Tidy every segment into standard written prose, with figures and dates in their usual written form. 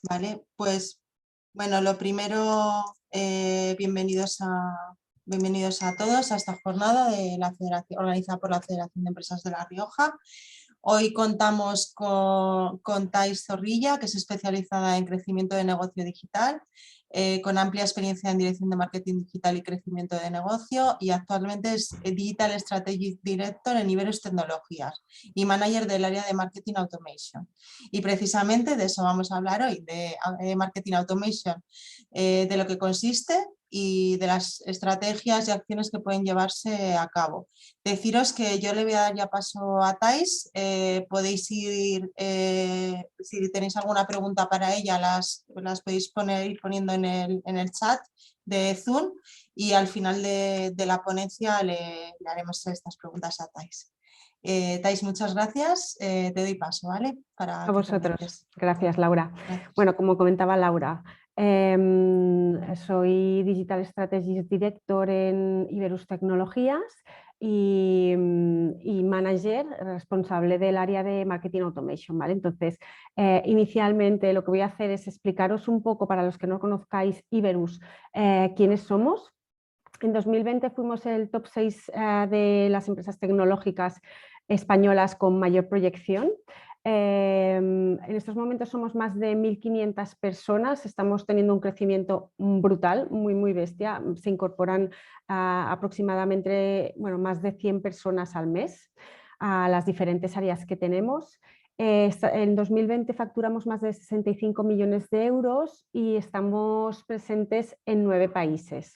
Vale, pues bueno, lo primero, bienvenidos a todos a esta jornada de la Federación, organizada por la Federación de Empresas de La Rioja. Hoy contamos con Thais Zorrilla, que es especializada en crecimiento de negocio digital, con amplia experiencia en dirección de marketing digital y crecimiento de negocio, y actualmente es Digital Strategy Director en Iberus Tecnologías y manager del área de Marketing Automation. Y precisamente de eso vamos a hablar hoy, de Marketing Automation, de lo que consiste y de las estrategias y acciones que pueden llevarse a cabo. Deciros que yo le voy a dar ya paso a Thais, podéis ir, si tenéis alguna pregunta para ella, las podéis ir poniendo en el chat de Zoom, y al final de la ponencia le haremos estas preguntas a Thais. Thais, muchas gracias, te doy paso, ¿vale? Para A que vosotros. comiences. Gracias, Laura. Gracias. Bueno, como comentaba Laura, soy Digital Strategy Director en Iberus Tecnologías y manager responsable del área de Marketing Automation, ¿vale? Entonces, inicialmente lo que voy a hacer es explicaros un poco, para los que no conozcáis Iberus, quiénes somos. En 2020 fuimos el top 6 de las empresas tecnológicas españolas con mayor proyección. En estos momentos somos más de 1.500 personas, estamos teniendo un crecimiento brutal, muy bestia. Se incorporan aproximadamente más de 100 personas al mes a las diferentes áreas que tenemos. En 2020 facturamos más de 65 millones de euros y estamos presentes en 9 países.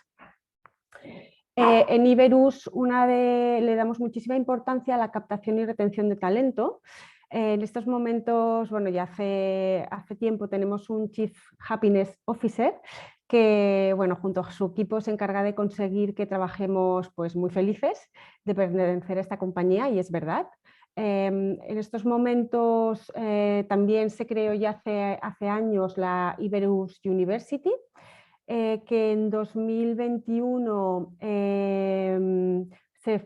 En Iberus le damos muchísima importancia a la captación y retención de talento. En estos momentos, bueno, ya hace tiempo tenemos un Chief Happiness Officer que, bueno, junto a su equipo se encarga de conseguir que trabajemos pues, muy felices de pertenecer a esta compañía, y es verdad. En estos momentos también se creó ya hace años la Iberus University, que en 2021 se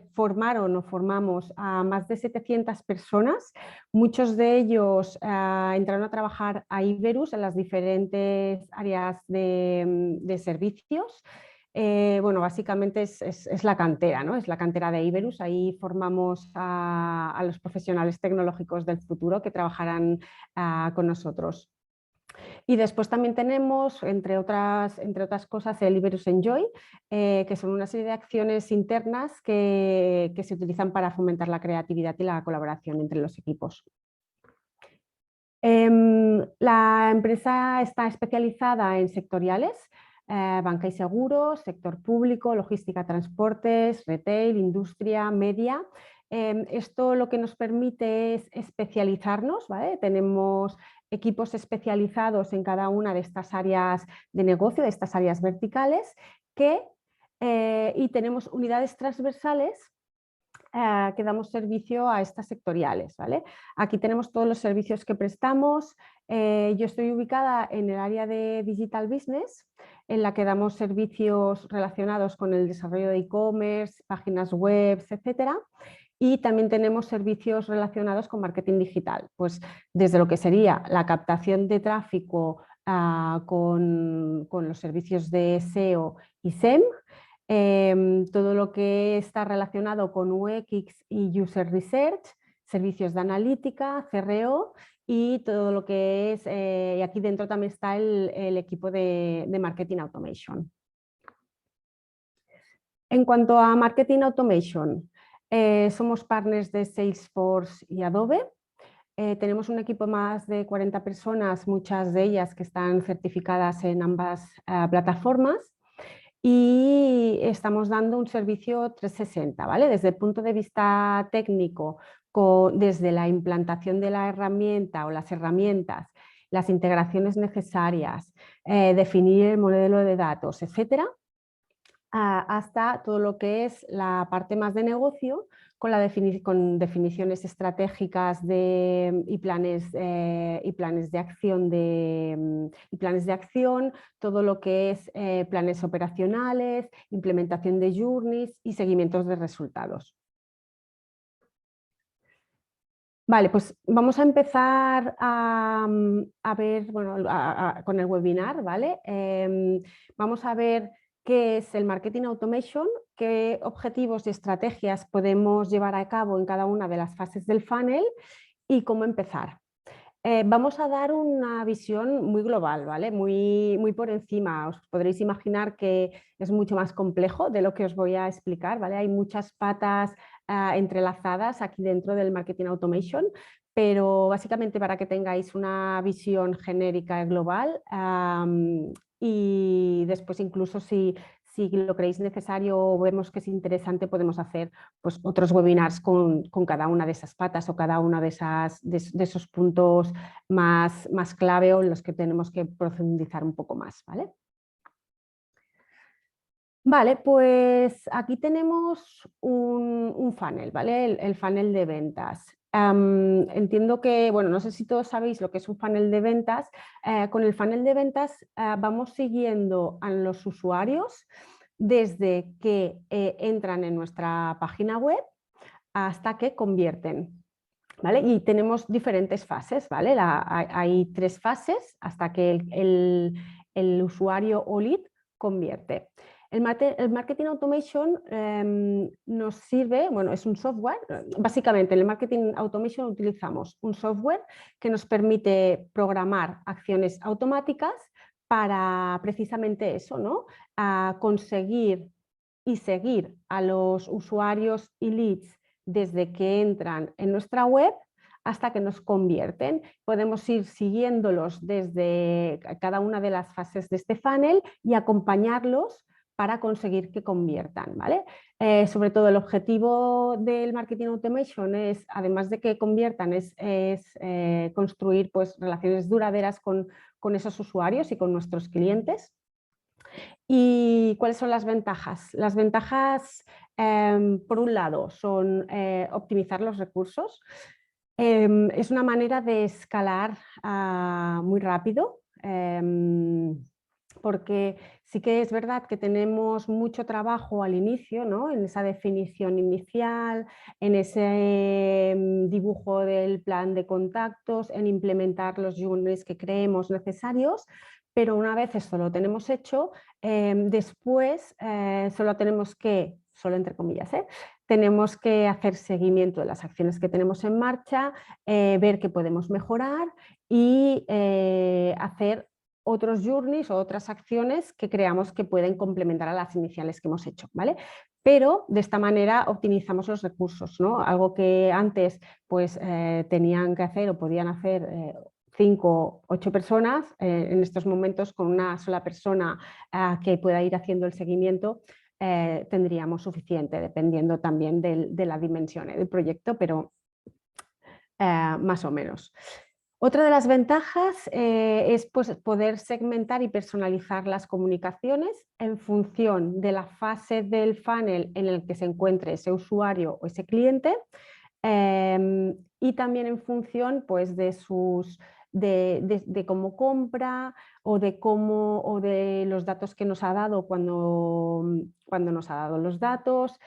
formamos a más de 700 personas. Muchos de ellos entraron a trabajar a Iberus en las diferentes áreas de servicios. Bueno, básicamente es la cantera, ¿no? Es la cantera de Iberus. Ahí formamos a los profesionales tecnológicos del futuro que trabajarán con nosotros. Y después también tenemos, entre otras cosas, el Iberus Enjoy, que son una serie de acciones internas que se utilizan para fomentar la creatividad y la colaboración entre los equipos. La empresa está especializada en sectoriales, banca y seguros, sector público, logística, transportes, retail, industria, media. Esto lo que nos permite es especializarnos, ¿vale? Tenemos equipos especializados en cada una de estas áreas de negocio, de estas áreas verticales, y tenemos unidades transversales que damos servicio a estas sectoriales, ¿vale? Aquí tenemos todos los servicios que prestamos. Yo estoy ubicada en el área de Digital Business, en la que damos servicios relacionados con el desarrollo de e-commerce, páginas web, etcétera. Y también tenemos servicios relacionados con marketing digital, pues desde lo que sería la captación de tráfico con los servicios de SEO y SEM, todo lo que está relacionado con UX y User Research, servicios de analítica, CRO, y todo lo que es, y aquí dentro también está el equipo de Marketing Automation. En cuanto a Marketing Automation, somos partners de Salesforce y Adobe. Tenemos un equipo más de 40 personas, muchas de ellas que están certificadas en ambas plataformas, y estamos dando un servicio 360, ¿vale? Desde el punto de vista técnico, desde la implantación de la herramienta o las herramientas, las integraciones necesarias, definir el modelo de datos, etcétera, hasta todo lo que es la parte más de negocio, con definiciones estratégicas y planes de acción, todo lo que es planes operacionales, implementación de journeys y seguimientos de resultados. Vale, pues vamos a empezar a ver, bueno, con el webinar, ¿vale? Vamos a ver qué es el Marketing Automation, qué objetivos y estrategias podemos llevar a cabo en cada una de las fases del funnel y cómo empezar. Vamos a dar una visión muy global, ¿vale? Muy por encima. Os podréis imaginar que es mucho más complejo de lo que os voy a explicar, ¿vale? Hay muchas patas entrelazadas aquí dentro del Marketing Automation, pero básicamente para que tengáis una visión genérica y global, y después incluso si lo creéis necesario o vemos que es interesante, podemos hacer pues, otros webinars con cada una de esas patas o cada uno de esos puntos más clave o en los que tenemos que profundizar un poco más, ¿vale? Vale, pues aquí tenemos un funnel, ¿vale? El funnel de ventas. Entiendo que, bueno, no sé si todos sabéis lo que es un funnel de ventas. Con el funnel de ventas vamos siguiendo a los usuarios desde que entran en nuestra página web hasta que convierten. ¿Vale? Y tenemos diferentes fases, ¿vale? Hay 3 fases hasta que el usuario o lead convierte. El Marketing Automation nos sirve, bueno, es un software, básicamente en el Marketing Automation utilizamos un software que nos permite programar acciones automáticas para precisamente eso, ¿no? A conseguir y seguir a los usuarios y leads desde que entran en nuestra web hasta que nos convierten. Podemos ir siguiéndolos desde cada una de las fases de este funnel y acompañarlos para conseguir que conviertan, ¿vale? Sobre todo el objetivo del Marketing Automation es, además de que conviertan, es construir pues, relaciones duraderas con esos usuarios y con nuestros clientes. ¿Y cuáles son las ventajas? Las ventajas, por un lado, son optimizar los recursos. Es una manera de escalar muy rápido, porque sí que es verdad que tenemos mucho trabajo al inicio, ¿no? En esa definición inicial, en ese dibujo del plan de contactos, en implementar los journeys que creemos necesarios, pero una vez esto lo tenemos hecho, después solo tenemos que, solo entre comillas, tenemos que hacer seguimiento de las acciones que tenemos en marcha, ver qué podemos mejorar y hacer otros journeys o otras acciones que creamos que pueden complementar a las iniciales que hemos hecho, ¿vale? Pero de esta manera optimizamos los recursos, ¿no? Algo que antes pues, tenían que hacer o podían hacer 5 o 8 personas, en estos momentos con una sola persona que pueda ir haciendo el seguimiento, tendríamos suficiente, dependiendo también de la dimensión del proyecto, pero más o menos. Otra de las ventajas es pues, poder segmentar y personalizar las comunicaciones en función de la fase del funnel en el que se encuentre ese usuario o ese cliente, y también en función pues, de cómo compra o de los datos que nos ha dado cuando nos ha dado los datos,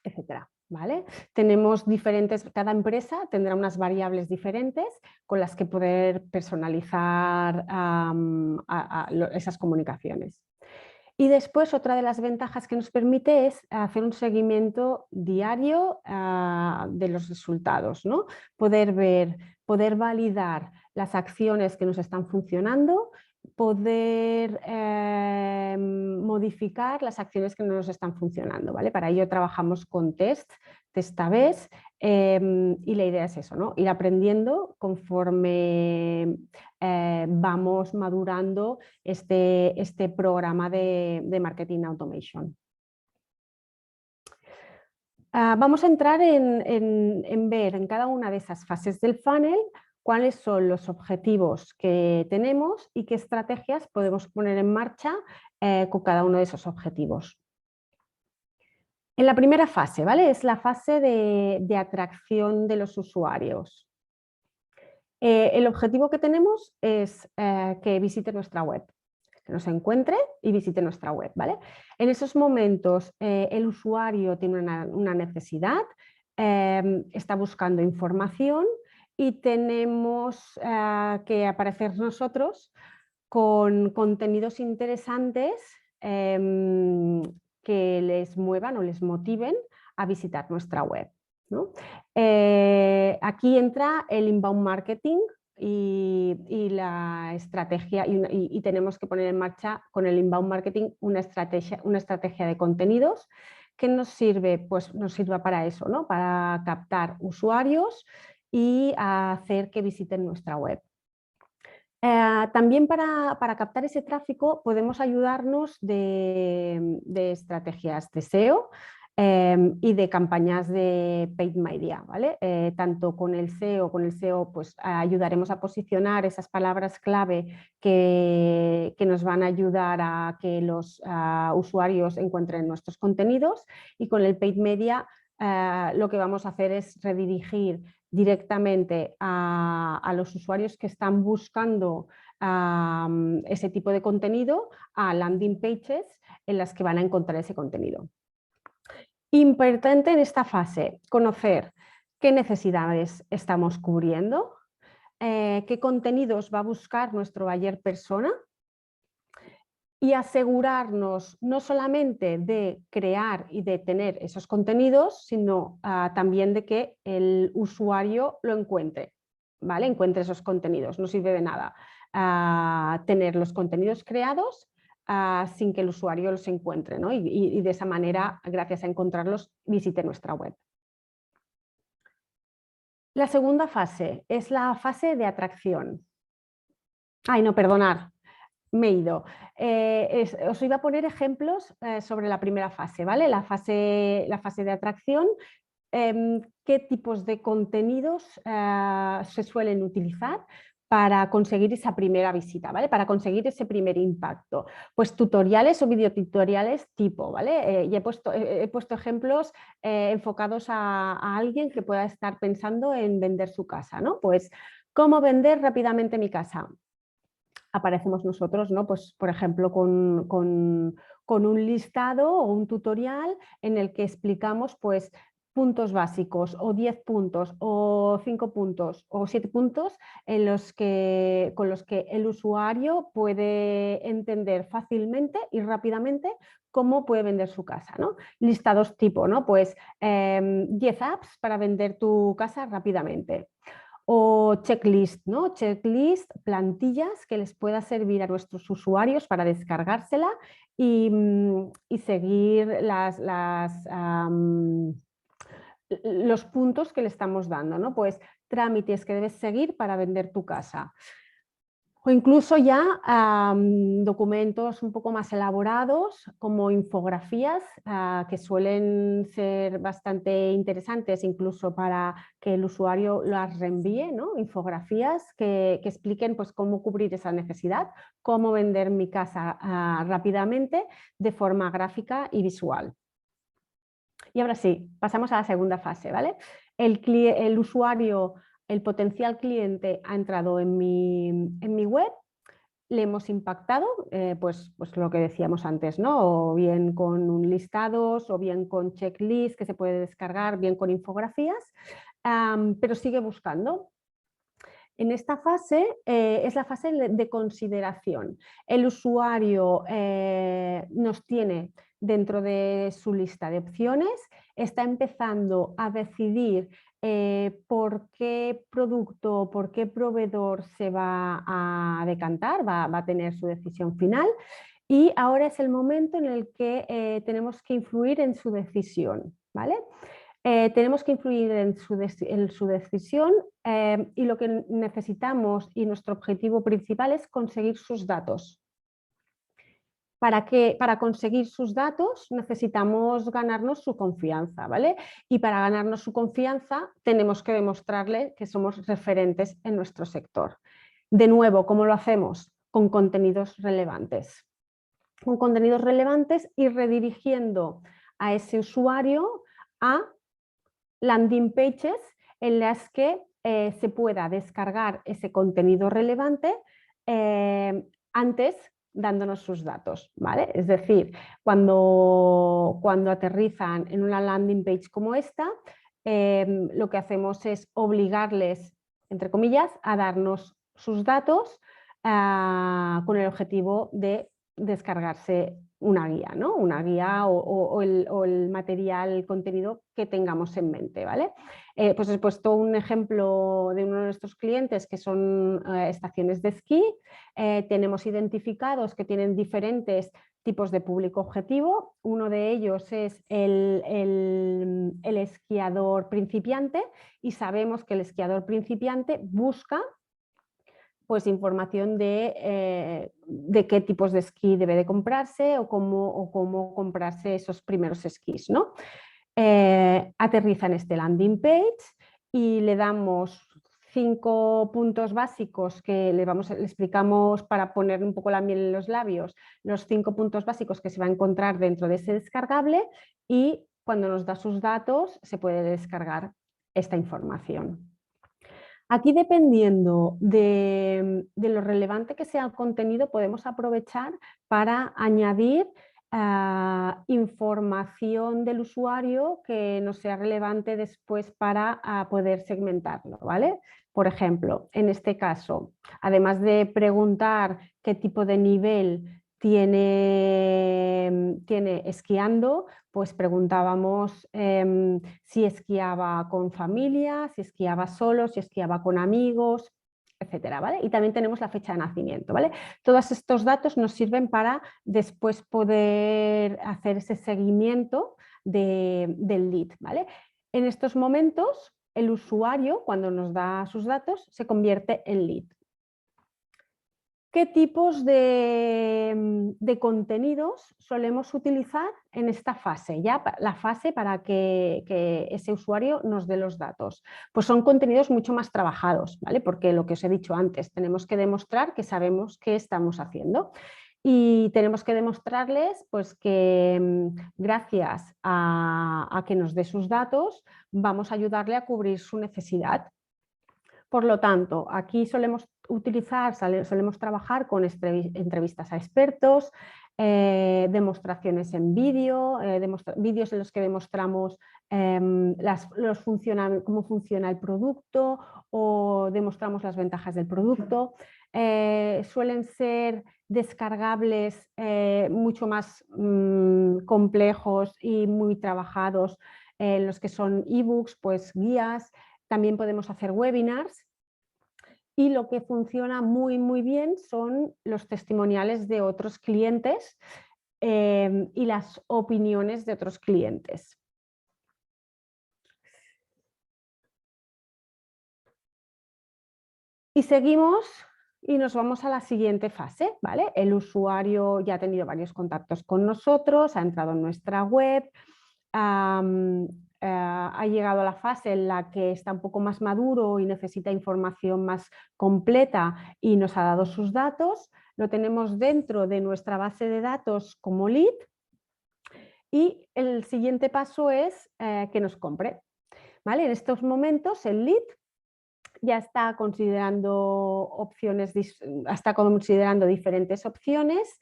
etcétera. ¿Vale? Tenemos diferentes, cada empresa tendrá unas variables diferentes con las que poder personalizar esas comunicaciones. Y después otra de las ventajas que nos permite es hacer un seguimiento diario de los resultados, ¿no? Poder ver, poder validar las acciones que nos están funcionando, poder modificar las acciones que no nos están funcionando, ¿vale? Para ello trabajamos con test A/B, y la idea es eso, ¿no? Ir aprendiendo conforme vamos madurando este programa de Marketing Automation. Vamos a entrar en ver en cada una de esas fases del funnel cuáles son los objetivos que tenemos y qué estrategias podemos poner en marcha con cada uno de esos objetivos. En la primera fase, ¿vale? Es la fase de atracción de los usuarios. El objetivo que tenemos es que visite nuestra web, que nos encuentre y visite nuestra web, ¿vale? En esos momentos el usuario tiene una necesidad, está buscando información y tenemos que aparecer nosotros con contenidos interesantes que les muevan o les motiven a visitar nuestra web, ¿no? Aquí entra el inbound marketing y la estrategia y tenemos que poner en marcha con el inbound marketing una estrategia de contenidos que nos sirve, pues nos sirva para eso, ¿no? Para captar usuarios y hacer que visiten nuestra web. También para captar ese tráfico podemos ayudarnos de estrategias de SEO y de campañas de paid media, ¿vale? Tanto con el SEO pues ayudaremos a posicionar esas palabras clave que nos van a ayudar a que los usuarios encuentren nuestros contenidos, y con el paid media lo que vamos a hacer es redirigir directamente a los usuarios que están buscando ese tipo de contenido a landing pages en las que van a encontrar ese contenido. Importante en esta fase, conocer qué necesidades estamos cubriendo, qué contenidos va a buscar nuestro buyer persona, y asegurarnos no solamente de crear y de tener esos contenidos, sino también de que el usuario lo encuentre, ¿vale? Encuentre esos contenidos. No sirve de nada tener los contenidos creados sin que el usuario los encuentre, ¿no? Y de esa manera, gracias a encontrarlos, visite nuestra web. La segunda fase es la fase de atracción. Ay, no, perdonad. Me he ido. Os iba a poner ejemplos sobre la primera fase, ¿vale? La fase de atracción. ¿Qué tipos de contenidos se suelen utilizar para conseguir esa primera visita, ¿vale? Para conseguir ese primer impacto. Pues tutoriales o videotutoriales tipo, ¿vale? Y he puesto ejemplos enfocados a alguien que pueda estar pensando en vender su casa, ¿no? Pues, ¿cómo vender rápidamente mi casa? Aparecemos nosotros, ¿no? Pues, por ejemplo, con un listado o un tutorial en el que explicamos pues, puntos básicos o 10 puntos o 5 puntos o 7 puntos con los que el usuario puede entender fácilmente y rápidamente cómo puede vender su casa, ¿no? Listados tipo, ¿no? Pues 10 apps para vender tu casa rápidamente. O checklist, ¿no? Checklist, plantillas que les pueda servir a nuestros usuarios para descargársela y seguir los puntos que le estamos dando, ¿no? Pues trámites que debes seguir para vender tu casa. O incluso ya documentos un poco más elaborados como infografías que suelen ser bastante interesantes incluso para que el usuario las reenvíe, ¿no? Infografías que expliquen pues, cómo cubrir esa necesidad, cómo vender mi casa rápidamente de forma gráfica y visual. Y ahora sí, pasamos a la segunda fase, ¿vale? El usuario, el potencial cliente ha entrado en mi web, le hemos impactado, pues lo que decíamos antes, ¿no? O bien con listados, o bien con checklist que se puede descargar, bien con infografías, pero sigue buscando. En esta fase es la fase de consideración. El usuario nos tiene dentro de su lista de opciones, está empezando a decidir por qué producto, por qué proveedor se va a decantar, va a tener su decisión final, y ahora es el momento en el que tenemos que influir en su decisión, ¿vale? Tenemos que influir en su decisión y lo que necesitamos y nuestro objetivo principal es conseguir sus datos. Para conseguir sus datos necesitamos ganarnos su confianza, ¿vale? Y para ganarnos su confianza tenemos que demostrarle que somos referentes en nuestro sector. De nuevo, ¿cómo lo hacemos? Con contenidos relevantes. Con contenidos relevantes y redirigiendo a ese usuario a landing pages en las que se pueda descargar ese contenido relevante antes dándonos sus datos, ¿vale? Es decir, cuando aterrizan en una landing page como esta, lo que hacemos es obligarles, entre comillas, a darnos sus datos con el objetivo de descargarse una guía, ¿no? Una guía o el material, el contenido que tengamos en mente, ¿vale? Pues he puesto un ejemplo de uno de nuestros clientes que son estaciones de esquí. Tenemos identificados que tienen diferentes tipos de público objetivo. Uno de ellos es el esquiador principiante y sabemos que el esquiador principiante busca pues información de qué tipos de esquí debe de comprarse o cómo comprarse esos primeros esquís, ¿no? Aterriza en este landing page y le damos 5 puntos básicos que le explicamos para poner un poco la miel en los labios, los 5 puntos básicos que se va a encontrar dentro de ese descargable, y cuando nos da sus datos se puede descargar esta información. Aquí, dependiendo de lo relevante que sea el contenido, podemos aprovechar para añadir información del usuario que nos sea relevante después para poder segmentarlo, ¿vale? Por ejemplo, en este caso, además de preguntar qué tipo de nivel tiene esquiando, pues preguntábamos si esquiaba con familia, si esquiaba solo, si esquiaba con amigos, etcétera, ¿vale? Y también tenemos la fecha de nacimiento, ¿vale? Todos estos datos nos sirven para después poder hacer ese seguimiento del lead, ¿vale? En estos momentos, el usuario, cuando nos da sus datos, se convierte en lead. ¿Qué tipos de contenidos solemos utilizar en esta fase? Ya la fase para que ese usuario nos dé los datos. Pues son contenidos mucho más trabajados, ¿vale? Porque lo que os he dicho antes, tenemos que demostrar que sabemos qué estamos haciendo. Y tenemos que demostrarles pues, que gracias a que nos dé sus datos vamos a ayudarle a cubrir su necesidad. Por lo tanto, aquí solemos trabajar con entrevistas a expertos, demostraciones en vídeo, vídeos en los que demostramos cómo funciona el producto o demostramos las ventajas del producto. Suelen ser descargables mucho más complejos y muy trabajados, los que son ebooks, pues guías. También podemos hacer webinars, y lo que funciona muy, muy bien son los testimoniales de otros clientes y las opiniones de otros clientes. Y seguimos y nos vamos a la siguiente fase, ¿vale? El usuario ya ha tenido varios contactos con nosotros, ha entrado en nuestra web, ha llegado a la fase en la que está un poco más maduro y necesita información más completa y nos ha dado sus datos. Lo tenemos dentro de nuestra base de datos como lead y el siguiente paso es que nos compre, ¿vale? En estos momentos el lead ya está considerando diferentes opciones.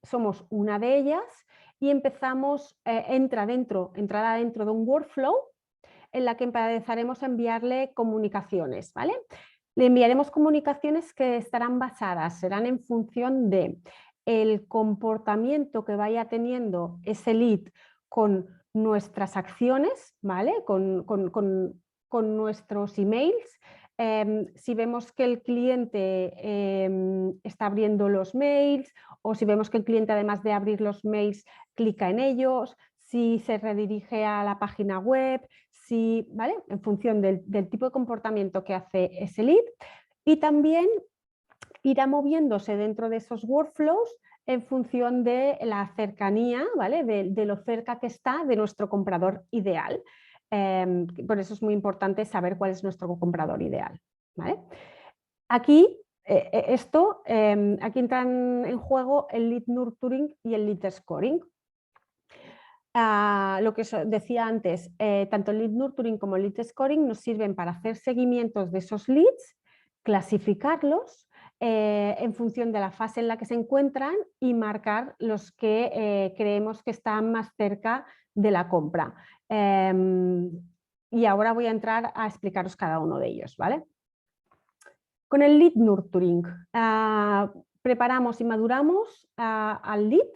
Somos una de ellas y empezamos, entrará dentro de un workflow en la que empezaremos a enviarle comunicaciones, ¿vale? Le enviaremos comunicaciones que serán en función de el comportamiento que vaya teniendo ese lead con nuestras acciones, ¿vale? Con nuestros emails. Si vemos que el cliente está abriendo los mails, o si vemos que el cliente, además de abrir los mails, clica en ellos, si se redirige a la página web, ¿vale? En función del tipo de comportamiento que hace ese lead. Y también irá moviéndose dentro de esos workflows en función de la cercanía, ¿vale? De lo cerca que está de nuestro comprador ideal. Por eso es muy importante saber cuál es nuestro comprador ideal, ¿vale? Aquí, aquí entran en juego el lead nurturing y el lead scoring. Lo que decía antes, tanto el lead nurturing como el lead scoring nos sirven para hacer seguimientos de esos leads, clasificarlos en función de la fase en la que se encuentran y marcar los que creemos que están más cerca de la compra. Y ahora voy a entrar a explicaros cada uno de ellos, ¿vale? Con el lead nurturing, preparamos y maduramos al lead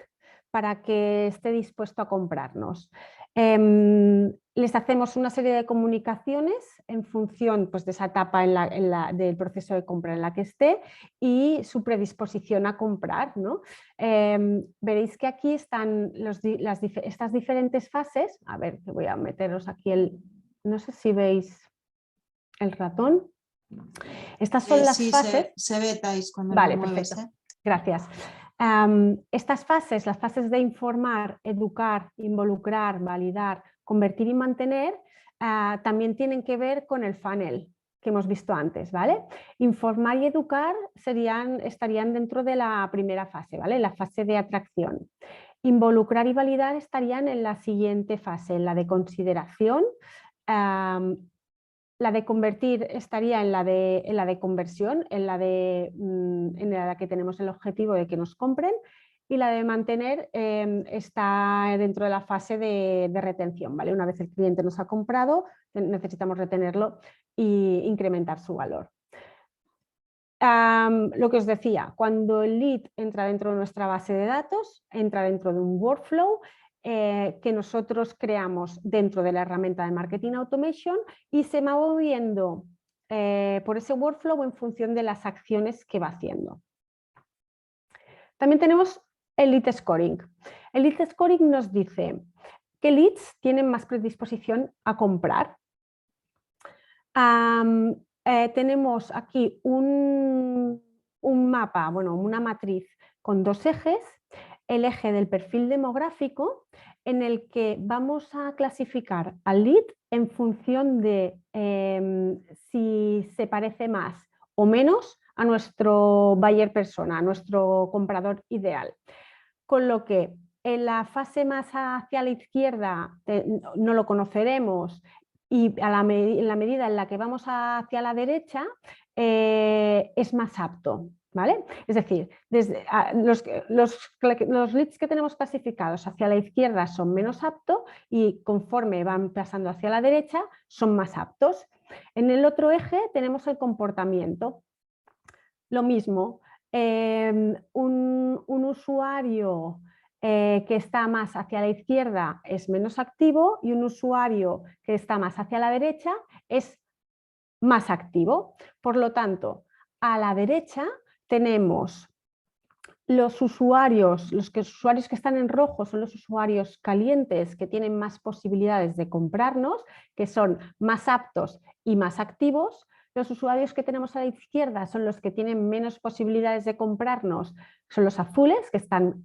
para que esté dispuesto a comprarnos. Les hacemos una serie de comunicaciones en función, pues, de esa etapa del proceso de compra en la que esté y su predisposición a comprar, ¿no? Veréis que aquí están estas diferentes fases. A ver, que voy a meteros aquí no sé si veis el ratón. Estas son las sí, fases. se ve, Thais, cuando Vale, lo mueves. perfecto. Gracias. Estas fases, las fases de informar, educar, involucrar, validar, convertir y mantener, también tienen que ver con el funnel que hemos visto antes, ¿vale? Informar y educar estarían dentro de la primera fase, ¿vale? La fase de atracción. Involucrar y validar estarían en la siguiente fase, en la de consideración. La de convertir estaría en la de conversión, en la que tenemos el objetivo de que nos compren, y la de mantener está dentro de la fase de retención, ¿vale? Una vez el cliente nos ha comprado, necesitamos retenerlo e incrementar su valor. Lo que os decía, cuando el lead entra dentro de nuestra base de datos, entra dentro de un workflow que nosotros creamos dentro de la herramienta de Marketing Automation y se va moviendo por ese workflow en función de las acciones que va haciendo. También tenemos el lead scoring. El lead scoring nos dice qué leads tienen más predisposición a comprar. Tenemos aquí un mapa, bueno, una matriz con dos ejes. El eje del perfil demográfico, en el que vamos a clasificar al lead en función de si se parece más o menos a nuestro buyer persona, a nuestro comprador ideal. Con lo que en la fase más hacia la izquierda no lo conoceremos, y en la medida en la que vamos hacia la derecha es más apto, ¿vale? Es decir, los leads que tenemos clasificados hacia la izquierda son menos aptos y conforme van pasando hacia la derecha son más aptos. En el otro eje tenemos el comportamiento. Lo mismo, un usuario que está más hacia la izquierda es menos activo y un usuario que está más hacia la derecha es más activo. Por lo tanto, a la derecha tenemos los usuarios que están en rojo son los usuarios calientes que tienen más posibilidades de comprarnos, que son más aptos y más activos. Los usuarios que tenemos a la izquierda son los que tienen menos posibilidades de comprarnos, son los azules, que están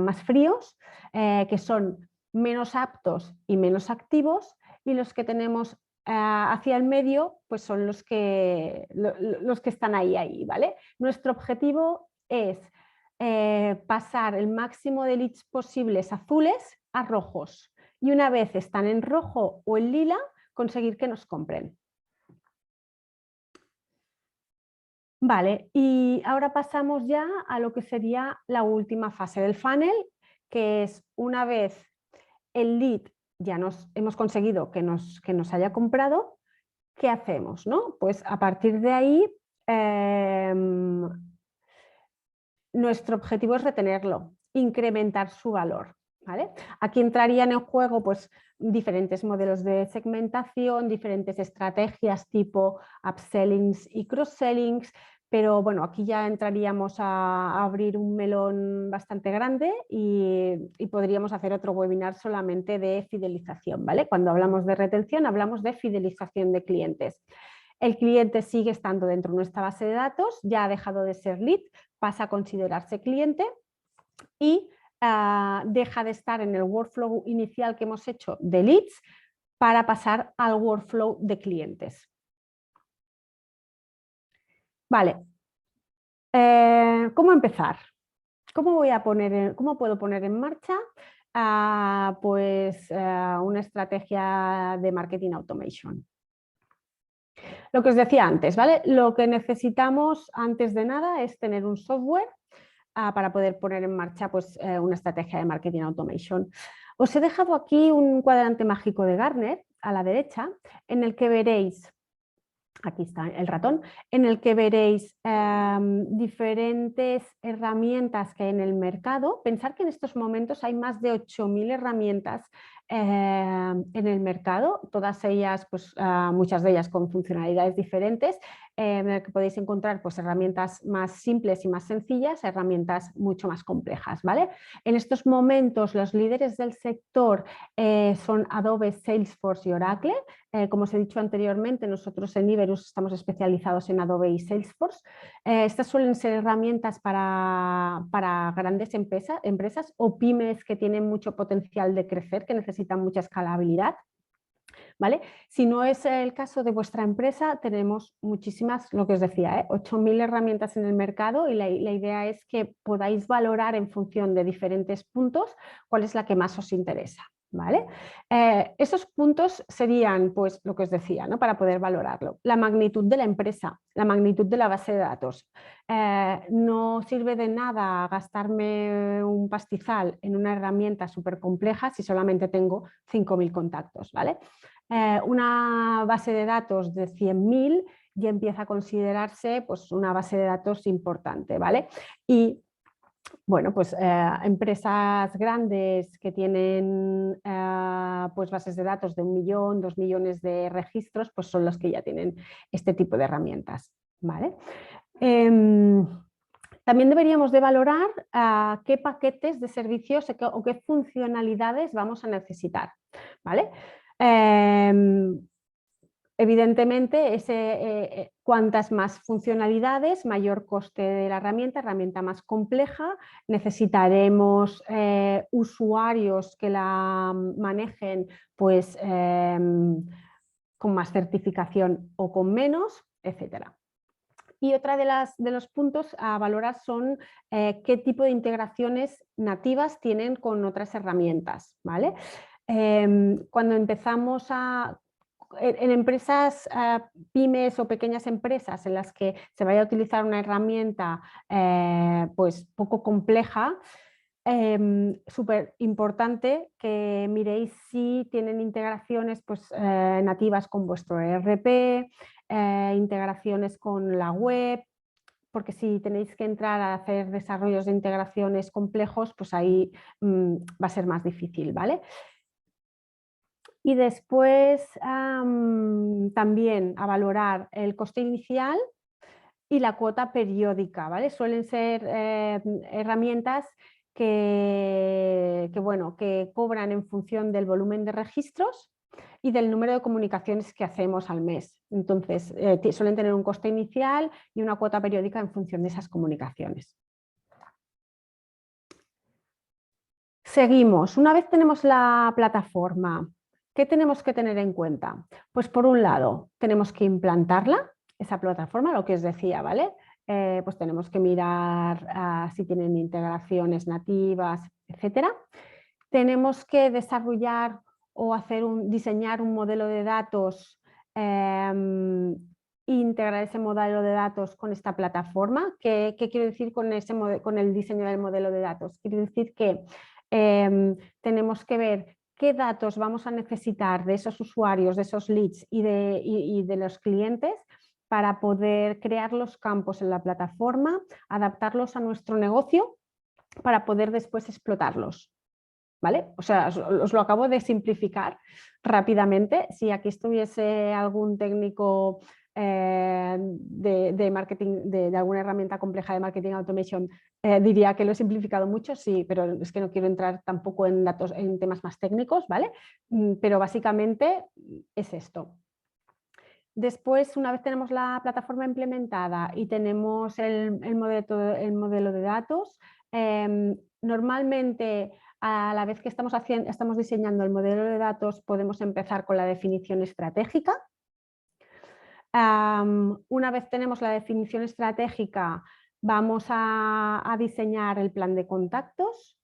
más fríos, que son menos aptos y menos activos, y los que tenemos hacia el medio pues son los que están ahí, ¿vale? Nuestro objetivo es pasar el máximo de leads posibles azules a rojos, y una vez están en rojo o en lila, conseguir que nos compren. Vale, y ahora pasamos ya a lo que sería la última fase del funnel, que es una vez el lead ya hemos conseguido que nos haya comprado, ¿qué hacemos, no? Pues a partir de ahí nuestro objetivo es retenerlo, incrementar su valor, ¿vale? Aquí entrarían en juego pues diferentes modelos de segmentación, diferentes estrategias tipo upsellings y cross-sellings, pero bueno, aquí ya entraríamos a abrir un melón bastante grande y podríamos hacer otro webinar solamente de fidelización, ¿vale? Cuando hablamos de retención, hablamos de fidelización de clientes. El cliente sigue estando dentro de nuestra base de datos, ya ha dejado de ser lead, pasa a considerarse cliente y deja de estar en el workflow inicial que hemos hecho de leads para pasar al workflow de clientes. Vale, ¿cómo empezar? ¿Cómo puedo poner en marcha una estrategia de marketing automation? Lo que os decía antes, ¿vale? Lo que necesitamos antes de nada es tener un software para poder poner en marcha pues, una estrategia de marketing automation. Os he dejado aquí un cuadrante mágico de Gartner a la derecha, en el que veréis, aquí está el ratón, en el que veréis diferentes herramientas que hay en el mercado. Pensar que en estos momentos hay más de 8.000 herramientas en el mercado, todas ellas, pues, muchas de ellas con funcionalidades diferentes, en el que podéis encontrar pues, herramientas más simples y más sencillas, herramientas mucho más complejas, ¿vale? En estos momentos los líderes del sector son Adobe, Salesforce y Oracle. Como os he dicho anteriormente, nosotros en Iberus estamos especializados en Adobe y Salesforce. Estas suelen ser herramientas para grandes empresas o pymes que tienen mucho potencial de crecer, que necesitan mucha escalabilidad. ¿Vale? Si no es el caso de vuestra empresa, tenemos muchísimas, lo que os decía, 8.000 herramientas en el mercado y la idea es que podáis valorar en función de diferentes puntos cuál es la que más os interesa. ¿Vale? Esos puntos serían, pues, lo que os decía, ¿no? Para poder valorarlo. La magnitud de la empresa, la magnitud de la base de datos. No sirve de nada gastarme un pastizal en una herramienta súper compleja si solamente tengo 5.000 contactos, ¿vale? Una base de datos de 100.000 ya empieza a considerarse pues, una base de datos importante, ¿vale? Y bueno, pues empresas grandes que tienen pues bases de datos de 1 millón, 2 millones de registros, pues son los que ya tienen este tipo de herramientas, ¿vale? También deberíamos de valorar qué paquetes de servicios o qué funcionalidades vamos a necesitar, ¿vale? Evidentemente, cuantas más funcionalidades, mayor coste de la herramienta más compleja, necesitaremos usuarios que la manejen pues, con más certificación o con menos, etcétera. Y otra de los puntos a valorar son qué tipo de integraciones nativas tienen con otras herramientas, ¿vale? Cuando empezamos en empresas pymes o pequeñas empresas en las que se vaya a utilizar una herramienta pues poco compleja, súper importante que miréis si tienen integraciones pues, nativas con vuestro ERP, integraciones con la web, porque si tenéis que entrar a hacer desarrollos de integraciones complejos, pues ahí va a ser más difícil, ¿vale? Y después también a valorar el coste inicial y la cuota periódica, ¿vale? Suelen ser herramientas bueno, que cobran en función del volumen de registros y del número de comunicaciones que hacemos al mes. Entonces, suelen tener un coste inicial y una cuota periódica en función de esas comunicaciones. Seguimos. Una vez tenemos la plataforma, ¿qué tenemos que tener en cuenta? Pues por un lado, tenemos que implantarla, esa plataforma, lo que os decía, ¿vale? Pues tenemos que mirar si tienen integraciones nativas, etcétera. Tenemos que desarrollar o diseñar un modelo de datos e integrar ese modelo de datos con esta plataforma. ¿Qué quiero decir con el diseño del modelo de datos? Quiero decir que tenemos que ver qué datos vamos a necesitar de esos usuarios, de esos leads y de los clientes para poder crear los campos en la plataforma, adaptarlos a nuestro negocio para poder después explotarlos. ¿Vale? O sea, os lo acabo de simplificar rápidamente. Si aquí estuviese algún técnico de marketing, de alguna herramienta compleja de marketing automation, diría que lo he simplificado mucho, sí, pero es que no quiero entrar tampoco en temas más técnicos, ¿vale? Pero básicamente es esto. Después, una vez tenemos la plataforma implementada y tenemos el modelo de datos, normalmente a la vez que estamos diseñando el modelo de datos, podemos empezar con la definición estratégica. Una vez tenemos la definición estratégica, vamos a diseñar el plan de contactos.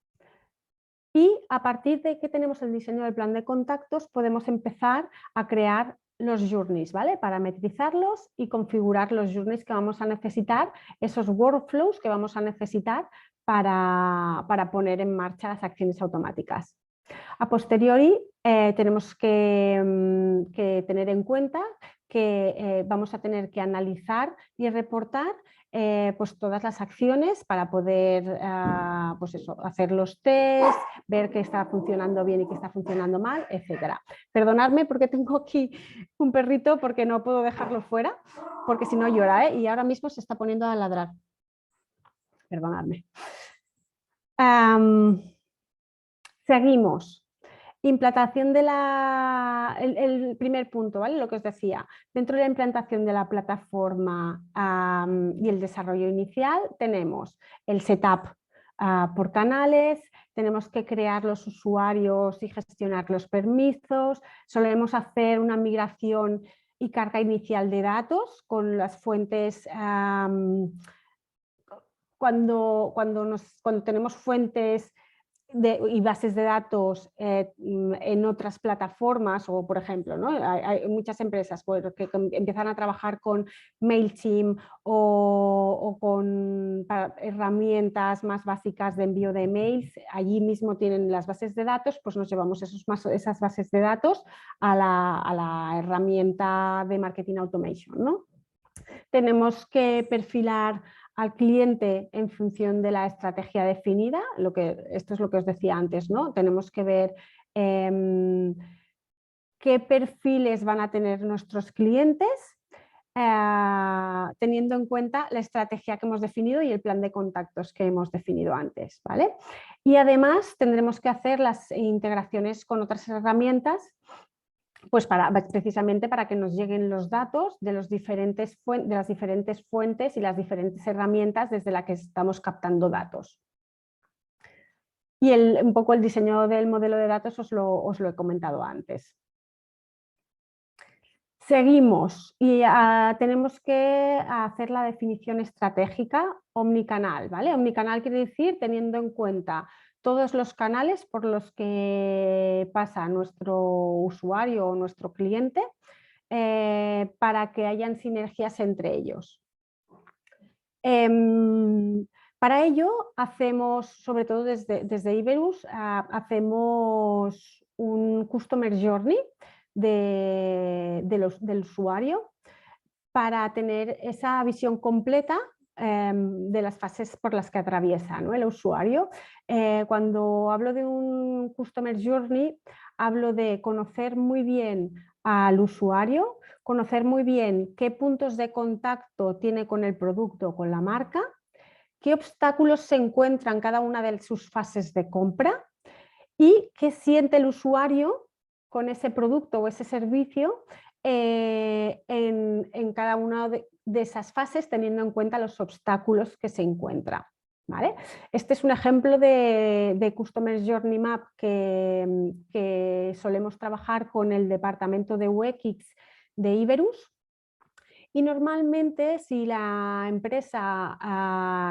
Y a partir de que tenemos el diseño del plan de contactos, podemos empezar a crear los journeys, ¿vale? Parametrizarlos y configurar los journeys que vamos a necesitar, esos workflows que vamos a necesitar para poner en marcha las acciones automáticas. A posteriori, tenemos que tener en cuenta que vamos a tener que analizar y reportar pues todas las acciones para poder pues eso, hacer los tests, ver qué está funcionando bien y qué está funcionando mal, etc. Perdonadme porque tengo aquí un perrito porque no puedo dejarlo fuera, porque si no llora, y ahora mismo se está poniendo a ladrar. Perdonadme. Seguimos. Implantación de el primer punto, ¿vale? Lo que os decía, dentro de la implantación de la plataforma y el desarrollo inicial tenemos el setup por canales, tenemos que crear los usuarios y gestionar los permisos, solemos hacer una migración y carga inicial de datos con las fuentes. Cuando tenemos fuentes y bases de datos en otras plataformas, o por ejemplo, ¿no? Hay muchas empresas que empiezan a trabajar con MailChimp o con herramientas más básicas de envío de emails, allí mismo tienen las bases de datos, pues nos llevamos esas bases de datos a la herramienta de Marketing Automation, ¿no? Tenemos que perfilar al cliente en función de la estrategia definida, esto es lo que os decía antes, ¿no? Tenemos que ver qué perfiles van a tener nuestros clientes, teniendo en cuenta la estrategia que hemos definido y el plan de contactos que hemos definido antes, ¿vale? Y además tendremos que hacer las integraciones con otras herramientas, pues precisamente para que nos lleguen los datos de las diferentes fuentes y las diferentes herramientas desde las que estamos captando datos. Y un poco el diseño del modelo de datos os lo he comentado antes. Seguimos y tenemos que hacer la definición estratégica omnicanal, ¿vale? Omnicanal quiere decir teniendo en cuenta todos los canales por los que pasa nuestro usuario o nuestro cliente para que hayan sinergias entre ellos. Para ello hacemos, sobre todo desde Iberus, hacemos un Customer Journey del usuario para tener esa visión completa de las fases por las que atraviesa, ¿no? El usuario. Cuando hablo de un Customer Journey, hablo de conocer muy bien al usuario, conocer muy bien qué puntos de contacto tiene con el producto o con la marca, qué obstáculos se encuentran en cada una de sus fases de compra y qué siente el usuario con ese producto o ese servicio en cada una de esas fases, teniendo en cuenta los obstáculos que se encuentra. ¿Vale? Este es un ejemplo de Customer Journey Map que solemos trabajar con el departamento de UX de Iberus. Y normalmente, si la empresa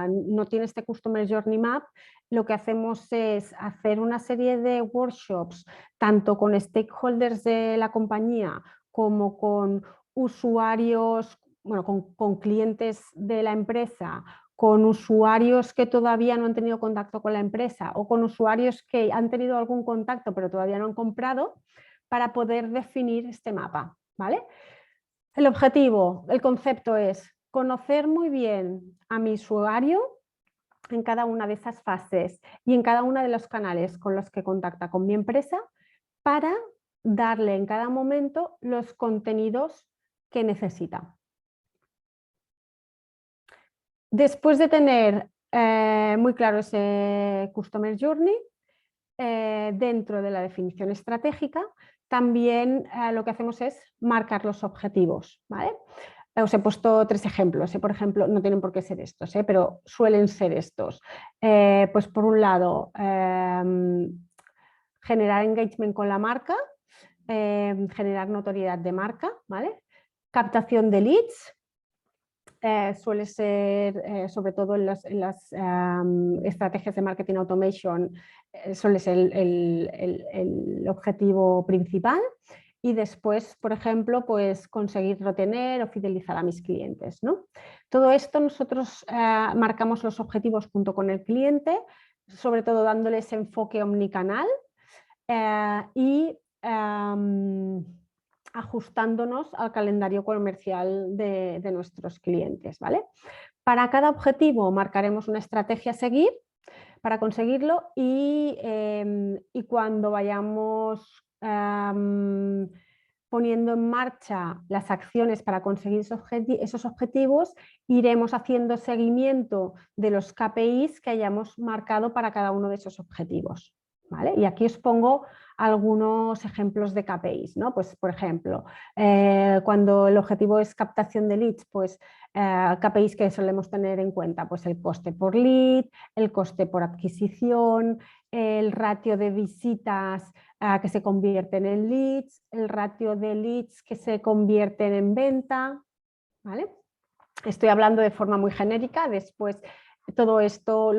no tiene este Customer Journey Map, lo que hacemos es hacer una serie de workshops, tanto con stakeholders de la compañía como con usuarios, bueno, con clientes de la empresa, con usuarios que todavía no han tenido contacto con la empresa o con usuarios que han tenido algún contacto pero todavía no han comprado, para poder definir este mapa, ¿vale? El objetivo, el concepto es conocer muy bien a mi usuario en cada una de esas fases y en cada uno de los canales con los que contacta con mi empresa para darle en cada momento los contenidos que necesita. Después de tener muy claro ese Customer Journey, dentro de la definición estratégica, también lo que hacemos es marcar los objetivos, ¿vale? Os he puesto 3 ejemplos, por ejemplo, no tienen por qué ser estos, pero suelen ser estos. Pues por un lado, generar engagement con la marca, generar notoriedad de marca, ¿vale? Captación de leads, suele ser, sobre todo en las estrategias de marketing automation, suele ser el objetivo principal. Y después, por ejemplo, pues conseguir retener o fidelizar a mis clientes, ¿no? Todo esto nosotros marcamos los objetivos junto con el cliente, sobre todo dándoles enfoque omnicanal, y ajustándonos al calendario comercial de nuestros clientes, ¿vale? Para cada objetivo marcaremos una estrategia a seguir para conseguirlo y cuando vayamos poniendo en marcha las acciones para conseguir esos objetivos, iremos haciendo seguimiento de los KPIs que hayamos marcado para cada uno de esos objetivos. ¿Vale? Y aquí os pongo algunos ejemplos de KPIs, ¿no? Pues, por ejemplo, cuando el objetivo es captación de leads, pues KPIs que solemos tener en cuenta, pues el coste por lead, el coste por adquisición, el ratio de visitas que se convierten en leads, el ratio de leads que se convierten en venta, ¿vale? Estoy hablando de forma muy genérica, después todo esto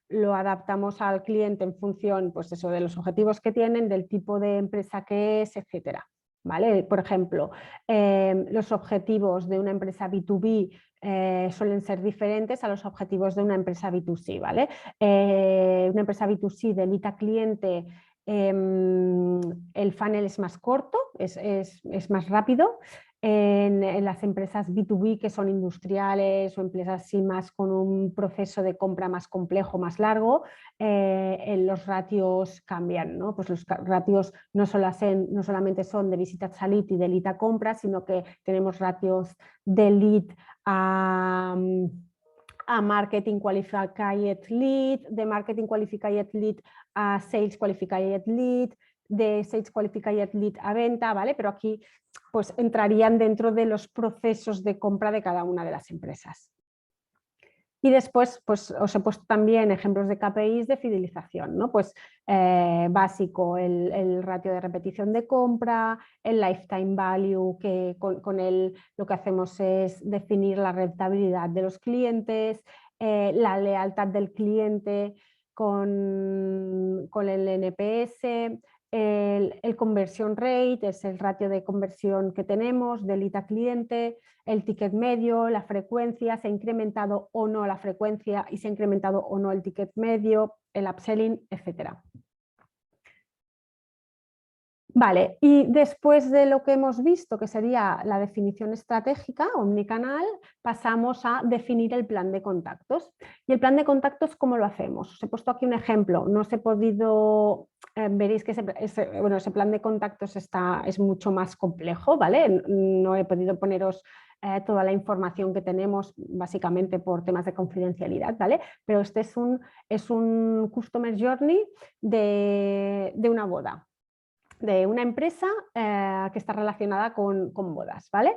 lo adaptamos al cliente en función, pues eso, de los objetivos que tienen, del tipo de empresa que es, etcétera. ¿Vale? Por ejemplo, los objetivos de una empresa B2B suelen ser diferentes a los objetivos de una empresa B2C. ¿Vale? Una empresa B2C de lead a cliente, el funnel es más corto, es más rápido. En las empresas B2B que son industriales o empresas así más con un proceso de compra más complejo, más largo, los ratios cambian, ¿no? Pues los ratios no solamente son de visitas a lead y de lead a compra, sino que tenemos ratios de lead a Marketing Qualified Lead, de Marketing Qualified Lead a Sales Qualified Lead, de Sales Qualified Lead a venta, ¿vale? Pero aquí pues entrarían dentro de los procesos de compra de cada una de las empresas. Y después pues, os he puesto también ejemplos de KPIs de fidelización, ¿no? Pues básico, el ratio de repetición de compra, el lifetime value, que con él lo que hacemos es definir la rentabilidad de los clientes, la lealtad del cliente con el NPS, el conversion rate, es el ratio de conversión que tenemos de lead a cliente, el ticket medio, la frecuencia, se ha incrementado o no la frecuencia y se ha incrementado o no el ticket medio, el upselling, etcétera. Vale, y después de lo que hemos visto, que sería la definición estratégica, omnicanal, pasamos a definir el plan de contactos. ¿Y el plan de contactos cómo lo hacemos? Os he puesto aquí un ejemplo, no os he podido, veréis que ese plan de contactos es mucho más complejo, ¿vale? No he podido poneros toda la información que tenemos, básicamente por temas de confidencialidad, ¿vale? Pero este es un Customer Journey de una boda, de una empresa que está relacionada con bodas, ¿vale?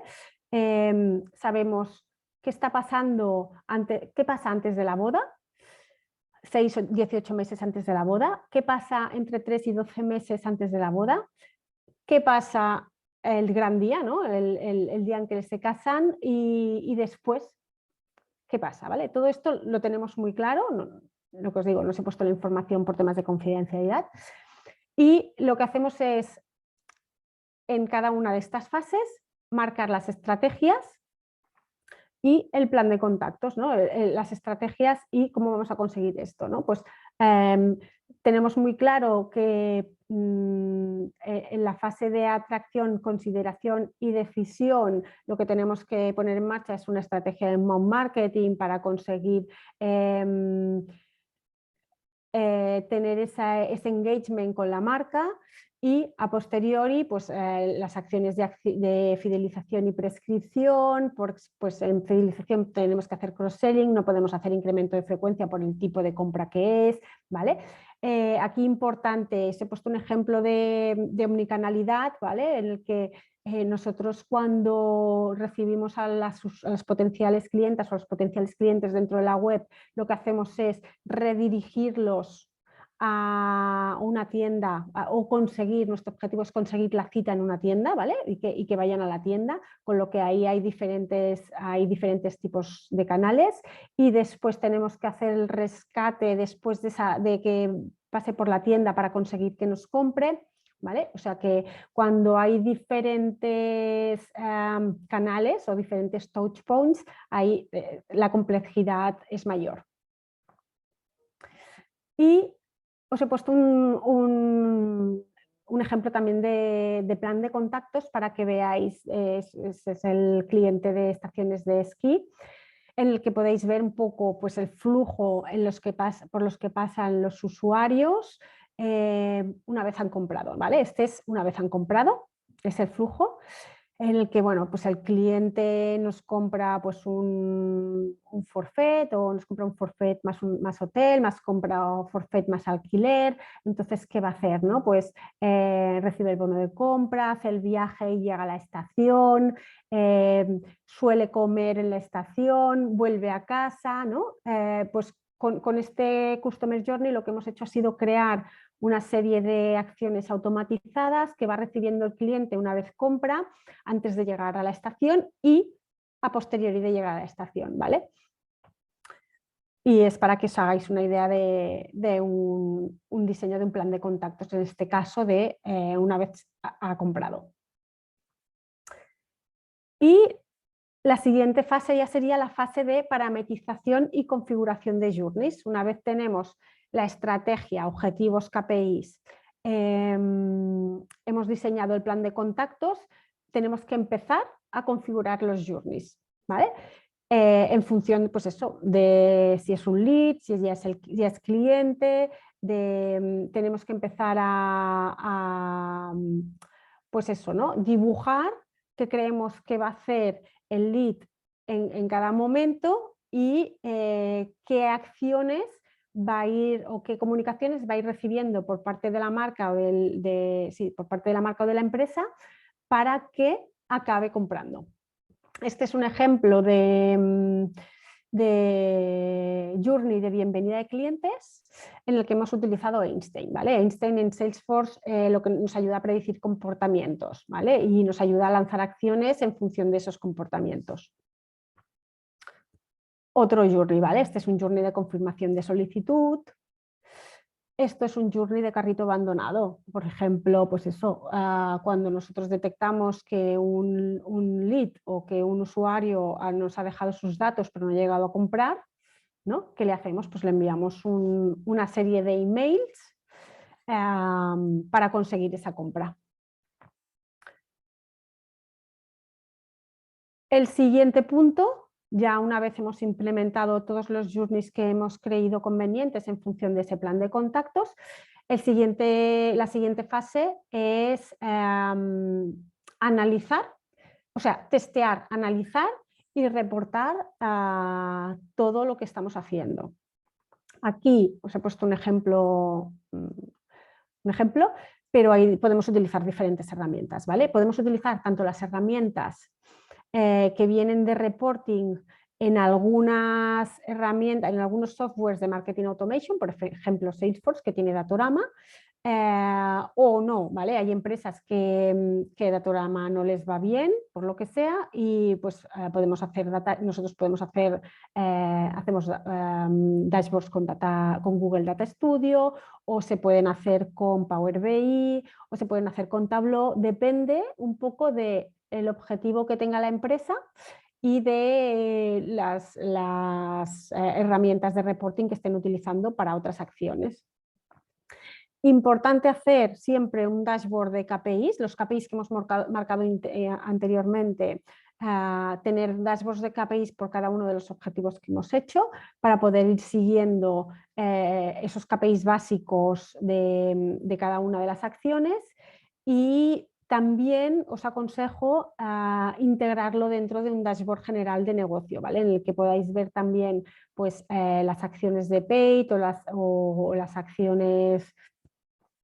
Sabemos qué está pasando, qué pasa antes de la boda, 6 o 18 meses antes de la boda, qué pasa entre 3 y 12 meses antes de la boda, qué pasa el gran día, ¿no? el día en que se casan y después, ¿qué pasa? ¿Vale? Todo esto lo tenemos muy claro, lo que os digo, no os he puesto la información por temas de confidencialidad. Y lo que hacemos es, en cada una de estas fases, marcar las estrategias y el plan de contactos, ¿no? Las estrategias y cómo vamos a conseguir esto, ¿no? Pues tenemos muy claro que en la fase de atracción, consideración y decisión lo que tenemos que poner en marcha es una estrategia de inbound marketing para conseguir tener ese engagement con la marca. Y a posteriori, pues las acciones de fidelización y prescripción, pues en fidelización tenemos que hacer cross-selling, no podemos hacer incremento de frecuencia por el tipo de compra que es, ¿vale? Aquí importante, os he puesto un ejemplo de omnicanalidad, ¿vale? En el que nosotros cuando recibimos a las potenciales clientas o a los potenciales clientes dentro de la web, lo que hacemos es redirigirlos a una tienda o nuestro objetivo es conseguir la cita en una tienda, ¿vale? Y que vayan a la tienda, con lo que ahí hay diferentes tipos de canales y después tenemos que hacer el rescate después de que pase por la tienda para conseguir que nos compre, ¿vale? O sea que cuando hay diferentes canales o diferentes touch points, ahí la complejidad es mayor. Y os he puesto un ejemplo también de plan de contactos para que veáis, es el cliente de estaciones de esquí, en el que podéis ver un poco pues, el flujo por los que pasan los usuarios una vez han comprado, ¿vale? Este es una vez han comprado, es el flujo en el que bueno, pues el cliente nos compra pues un forfait o nos compra un forfait más hotel, más compra un forfait más alquiler. Entonces, ¿qué va a hacer? ¿No? Pues recibe el bono de compra, hace el viaje y llega a la estación, suele comer en la estación, vuelve a casa, ¿no? Pues con este Customer Journey lo que hemos hecho ha sido crear una serie de acciones automatizadas que va recibiendo el cliente una vez compra, antes de llegar a la estación y a posteriori de llegar a la estación, ¿vale? Y es para que os hagáis una idea de un diseño de un plan de contactos, en este caso de una vez ha comprado. Y la siguiente fase ya sería la fase de parametrización y configuración de journeys. Una vez tenemos la estrategia, objetivos, KPIs, hemos diseñado el plan de contactos, tenemos que empezar a configurar los journeys, ¿vale? En función, pues eso, de si es un lead, si ya es cliente, tenemos que empezar pues eso, ¿no? Dibujar qué creemos que va a hacer el lead en cada momento y qué acciones va a ir o qué comunicaciones va a ir recibiendo por parte de la marca o por parte de la marca o de la empresa para que acabe comprando. Este es un ejemplo de journey de bienvenida de clientes en el que hemos utilizado Einstein, ¿vale? Einstein en Salesforce lo que nos ayuda a predecir comportamientos, ¿vale? Y nos ayuda a lanzar acciones en función de esos comportamientos. Otro journey, ¿vale? Este es un journey de confirmación de solicitud. Esto es un journey de carrito abandonado. Por ejemplo, pues eso, cuando nosotros detectamos que un lead o que un usuario nos ha dejado sus datos pero no ha llegado a comprar, ¿no? ¿Qué le hacemos? Pues le enviamos una serie de emails para conseguir esa compra. El siguiente punto, ya una vez hemos implementado todos los journeys que hemos creído convenientes en función de ese plan de contactos, la siguiente fase es analizar, o sea, testear, analizar y reportar todo lo que estamos haciendo. Aquí os he puesto un ejemplo, pero ahí podemos utilizar diferentes herramientas, ¿vale? Podemos utilizar tanto las herramientas que vienen de reporting en algunas herramientas, en algunos softwares de marketing automation, por ejemplo Salesforce, que tiene Datorama, o no, ¿vale? Hay empresas que Datorama no les va bien, por lo que sea, y pues nosotros podemos hacer, hacemos dashboards con Google Data Studio, o se pueden hacer con Power BI, o se pueden hacer con Tableau, depende un poco del objetivo que tenga la empresa y de las herramientas de reporting que estén utilizando para otras acciones. Importante hacer siempre un dashboard de KPIs, los KPIs que hemos marcado anteriormente, tener dashboards de KPIs por cada uno de los objetivos que hemos hecho para poder ir siguiendo esos KPIs básicos de cada una de las acciones, y también os aconsejo integrarlo dentro de un dashboard general de negocio, ¿vale? En el que podáis ver también pues, las acciones de paid o las acciones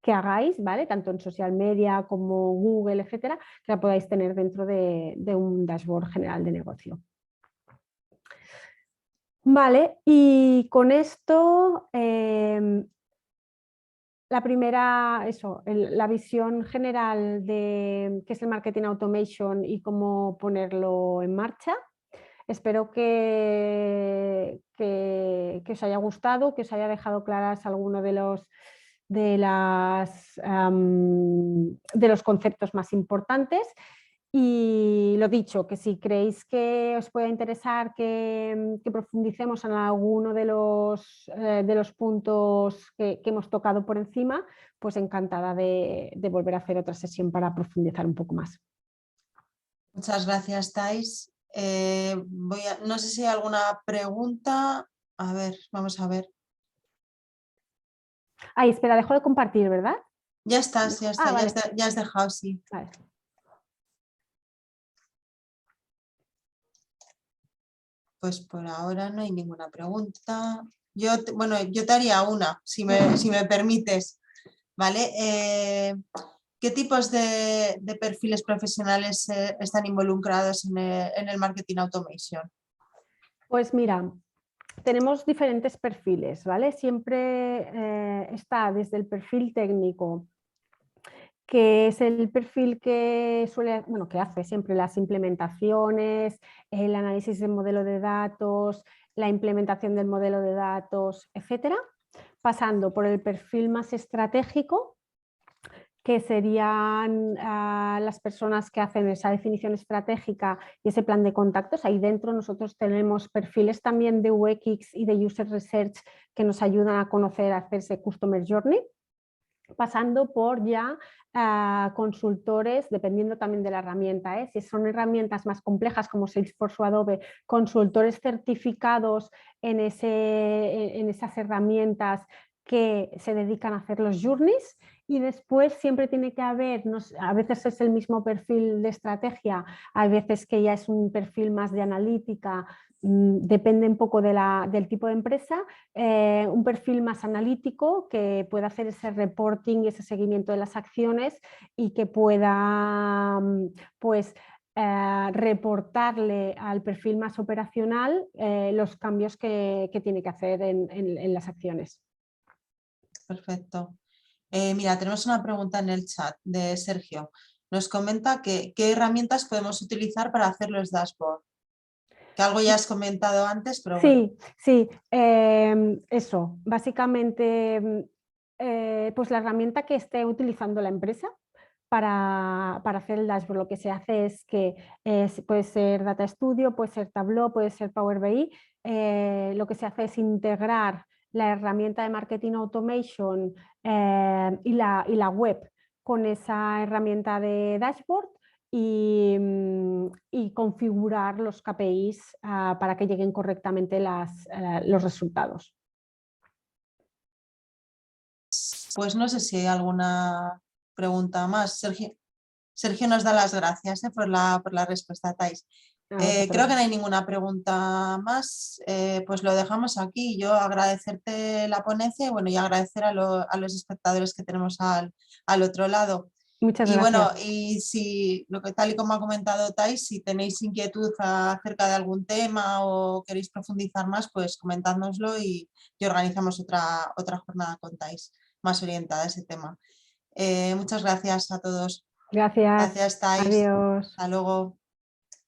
que hagáis, ¿vale? Tanto en social media como Google, etcétera, que la podáis tener dentro de un dashboard general de negocio. Vale, y con esto la primera, la visión general de qué es el marketing automation y cómo ponerlo en marcha. Espero que os haya gustado, que os haya dejado claras algunos de los conceptos más importantes, Y lo dicho, que si creéis que os pueda interesar que profundicemos en alguno de los puntos que hemos tocado por encima, pues encantada de volver a hacer otra sesión para profundizar un poco más. Muchas gracias, Thais. No sé si hay alguna pregunta. A ver, vamos a ver. Ay, espera, dejo de compartir, ¿verdad? Ya estás, ya está, Vale. ya has dejado, sí. Vale. Pues por ahora no hay ninguna pregunta. Bueno, yo te haría una, si me permites, ¿vale? ¿Qué tipos de perfiles profesionales están involucrados en el marketing automation? Pues mira, tenemos diferentes perfiles, ¿vale? Siempre está desde el perfil técnico, que es el perfil que que hace siempre las implementaciones, el análisis del modelo de datos, la implementación del modelo de datos, etcétera, pasando por el perfil más estratégico, que serían las personas que hacen esa definición estratégica y ese plan de contactos. Ahí dentro nosotros tenemos perfiles también de UX y de User Research que nos ayudan a conocer, a hacerse Customer Journey, pasando por ya consultores, dependiendo también de la herramienta. Si son herramientas más complejas como Salesforce o Adobe, consultores certificados en esas herramientas que se dedican a hacer los journeys, y después siempre tiene que haber, a veces es el mismo perfil de estrategia, a veces que ya es un perfil más de analítica, depende un poco del tipo de empresa, un perfil más analítico que pueda hacer ese reporting y ese seguimiento de las acciones y que pueda pues reportarle al perfil más operacional los cambios que tiene que hacer en las acciones. Perfecto. Mira, tenemos una pregunta en el chat de Sergio. Nos comenta qué herramientas podemos utilizar para hacer los dashboards. Que algo ya has comentado antes, pero bueno. Sí, eso. Básicamente, pues la herramienta que esté utilizando la empresa para hacer el dashboard. Lo que se hace es que puede ser Data Studio, puede ser Tableau, puede ser Power BI. Lo que se hace es integrar la herramienta de Marketing Automation y la web con esa herramienta de dashboard y configurar los KPIs para que lleguen correctamente los resultados. Pues no sé si hay alguna pregunta más. Sergio nos da las gracias por la respuesta, Thais. Creo que no hay ninguna pregunta más, pues lo dejamos aquí. Yo agradecerte la ponencia y, bueno, y agradecer a los espectadores que tenemos al otro lado. Muchas y gracias. Bueno, y si, tal y como ha comentado Thais, si tenéis inquietud acerca de algún tema o queréis profundizar más, pues comentádnoslo y organizamos otra jornada con Thais más orientada a ese tema. Muchas gracias a todos. Gracias. Gracias, Thais. Adiós. Hasta luego.